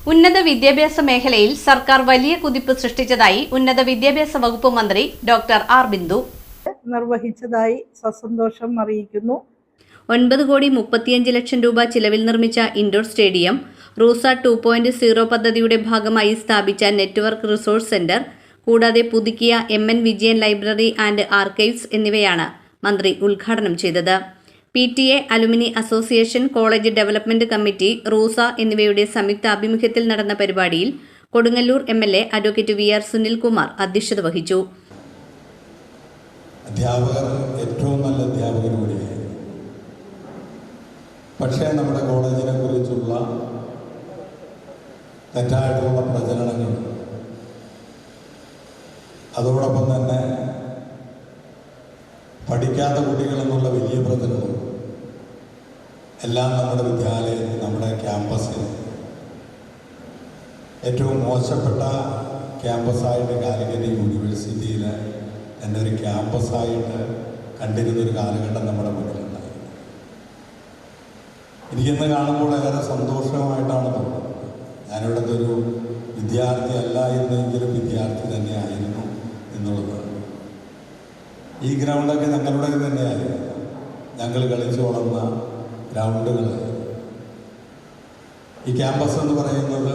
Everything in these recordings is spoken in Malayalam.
ഉന്നത വിദ്യാഭ്യാസ മേഖലയിൽ സർക്കാർ വലിയ കുതിപ്പ് സൃഷ്ടിച്ചതായി ഉന്നത വിദ്യാഭ്യാസ വകുപ്പ് മന്ത്രി ഡോക്ടർ ആർ ബിന്ദു നിർവഹിച്ചതായി സസന്തോഷം അറിയിക്കുന്നു. 9,35,00,000 രൂപ ചിലവിൽ നിർമ്മിച്ച ഇൻഡോർ സ്റ്റേഡിയം, റൂസ 2.0 പദ്ധതിയുടെ ഭാഗമായി സ്ഥാപിച്ച നെറ്റ്വർക്ക് റിസോഴ്സ് സെന്റർ, കൂടാതെ പുതുക്കിയ MN Vijayan library and archives എന്നിവയാണ് മന്ത്രി ഉദ്ഘാടനം ചെയ്തത്. PTA, alumni association, college development committee, RUSA എന്നിവയുടെ സംയുക്താഭിമുഖ്യത്തിൽ നടന്ന പരിപാടിയിൽ Kodungallur MLA advocate VR Sunilkumar അധ്യക്ഷത വഹിച്ചു. അധ്യാപകർ ഏറ്റവും നല്ല അധ്യാപകരൂടെയായി. പക്ഷേ നമ്മുടെ കോളേജിനെ കുറിച്ചുള്ള തെറ്റായിട്ടുള്ള പ്രചരണങ്ങൾ, അതോടൊപ്പം തന്നെ പഠിക്കാത്ത കുട്ടികളെന്നുള്ള വലിയ പ്രചരണം എല്ലാം നമ്മുടെ വിദ്യാലയത്തിൽ, നമ്മുടെ ക്യാമ്പസിൽ ഏറ്റവും മോശപ്പെട്ട ക്യാമ്പസായിട്ട് കാലിക്കറ്റ് യൂണിവേഴ്സിറ്റിയിൽ എൻ്റെ ഒരു ക്യാമ്പസായിട്ട് കണ്ടിരുന്നൊരു കാലഘട്ടം നമ്മുടെ മുന്നിലുണ്ടായി. എനിക്കിന്ന് കാണുമ്പോൾ ഏറെ സന്തോഷമായിട്ടാണ് തോന്നുന്നത്. ഞാനിവിടുത്തെ ഒരു വിദ്യാർത്ഥി അല്ല എന്നെങ്കിലും വിദ്യാർത്ഥി തന്നെയായിരുന്നു എന്നുള്ളത്. ഈ ഗ്രൗണ്ടൊക്കെ ഞങ്ങളുടെ തന്നെയായിരുന്നു. ഞങ്ങൾ കളിച്ചു വളർന്ന ഗ്രൗണ്ടുകൾ. ഈ ക്യാമ്പസ് എന്ന് പറയുന്നത്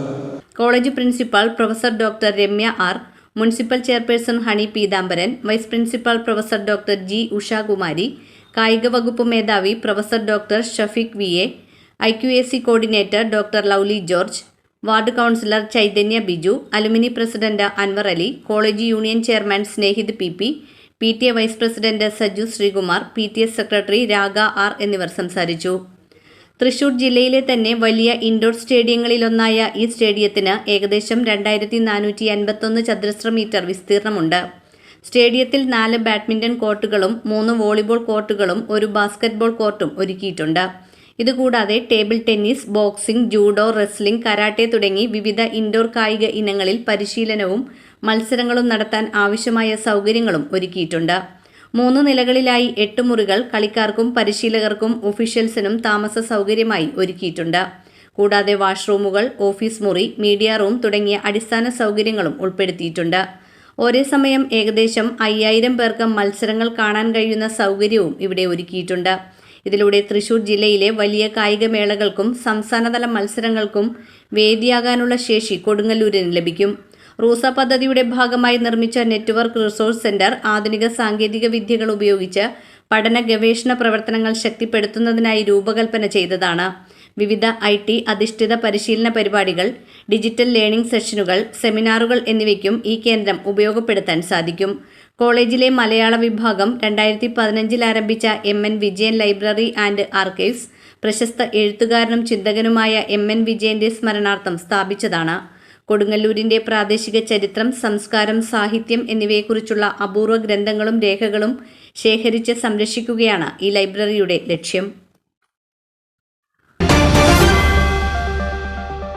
college principal professor doctor Ramya R, municipal chairperson Honey Peethambaran, vice principal professor doctor G Ushakumari, കായിക വകുപ്പ് മേധാവി professor doctor Shafeeq VA, IQAC coordinator doctor Lovely George, ward councillor Chaithanya Biju, alumni president Anwar Ali, college union chairman Snehith PP, PTA vice president Saju Sreekumar, PTA secretary Raga R എന്നിവർ സംസാരിച്ചു. തൃശൂർ ജില്ലയിലെ തന്നെ വലിയ ഇൻഡോർ സ്റ്റേഡിയങ്ങളിലൊന്നായ ഈ സ്റ്റേഡിയത്തിന് ഏകദേശം 2451 ചതുരശ്ര മീറ്റർ വിസ്തീർണമുണ്ട്. സ്റ്റേഡിയത്തിൽ 4 ബാഡ്മിന്റൺ കോർട്ടുകളും 3 വോളിബോൾ കോർട്ടുകളും 1 ബാസ്കറ്റ്ബോൾ കോർട്ടും ഒരുക്കിയിട്ടുണ്ട്. ഇതുകൂടാതെ table tennis, boxing, judo, wrestling, karate തുടങ്ങി വിവിധ ഇൻഡോർ കായിക ഇനങ്ങളിൽ പരിശീലനവും മത്സരങ്ങളും നടത്താൻ ആവശ്യമായ സൗകര്യങ്ങളും ഒരുക്കിയിട്ടുണ്ട്. 3 നിലകളിലായി 8 മുറികൾ കളിക്കാർക്കും പരിശീലകർക്കും ഒഫീഷ്യൽസിനും താമസ സൗകര്യമായി ഒരുക്കിയിട്ടുണ്ട്. കൂടാതെ വാഷ്റൂമുകൾ, ഓഫീസ് മുറി, മീഡിയ റൂം തുടങ്ങിയ അടിസ്ഥാന സൗകര്യങ്ങളും ഉൾപ്പെടുത്തിയിട്ടുണ്ട്. ഒരേ സമയം ഏകദേശം 5000 പേർക്ക് മത്സരങ്ങൾ കാണാൻ കഴിയുന്ന സൗകര്യവും ഇവിടെ ഒരുക്കിയിട്ടുണ്ട്. ഇതിലൂടെ തൃശൂർ ജില്ലയിലെ വലിയ കായികമേളകൾക്കും സംസ്ഥാനതല മത്സരങ്ങൾക്കും വേദിയാകാനുള്ള ശേഷി കൊടുങ്ങല്ലൂരിന് ലഭിക്കും. റൂസ പദ്ധതിയുടെ ഭാഗമായി നിർമ്മിച്ച നെറ്റ്വർക്ക് റിസോഴ്സ് സെന്റർ ആധുനിക സാങ്കേതിക വിദ്യകൾ ഉപയോഗിച്ച് പഠന ഗവേഷണ പ്രവർത്തനങ്ങൾ ശക്തിപ്പെടുത്തുന്നതിനായി രൂപകൽപ്പന ചെയ്തതാണ്. വിവിധ IT അധിഷ്ഠിത പരിശീലന പരിപാടികൾ, ഡിജിറ്റൽ ലേണിംഗ് സെഷനുകൾ, സെമിനാറുകൾ എന്നിവയ്ക്കും ഈ കേന്ദ്രം ഉപയോഗപ്പെടുത്താൻ സാധിക്കും. കോളേജിലെ മലയാള വിഭാഗം 2015 ആരംഭിച്ച MN Vijayan library and archives പ്രശസ്ത എഴുത്തുകാരനും ചിന്തകനുമായ MN വിജയന്റെ സ്മരണാർത്ഥം സ്ഥാപിച്ചതാണ്. കൊടുങ്ങല്ലൂരിന്റെ പ്രാദേശിക ചരിത്രം, സംസ്കാരം, സാഹിത്യം എന്നിവയെക്കുറിച്ചുള്ള അപൂർവ ഗ്രന്ഥങ്ങളും രേഖകളും ശേഖരിച്ച് സംരക്ഷിക്കുകയാണ് ഈ ലൈബ്രറിയുടെ ലക്ഷ്യം.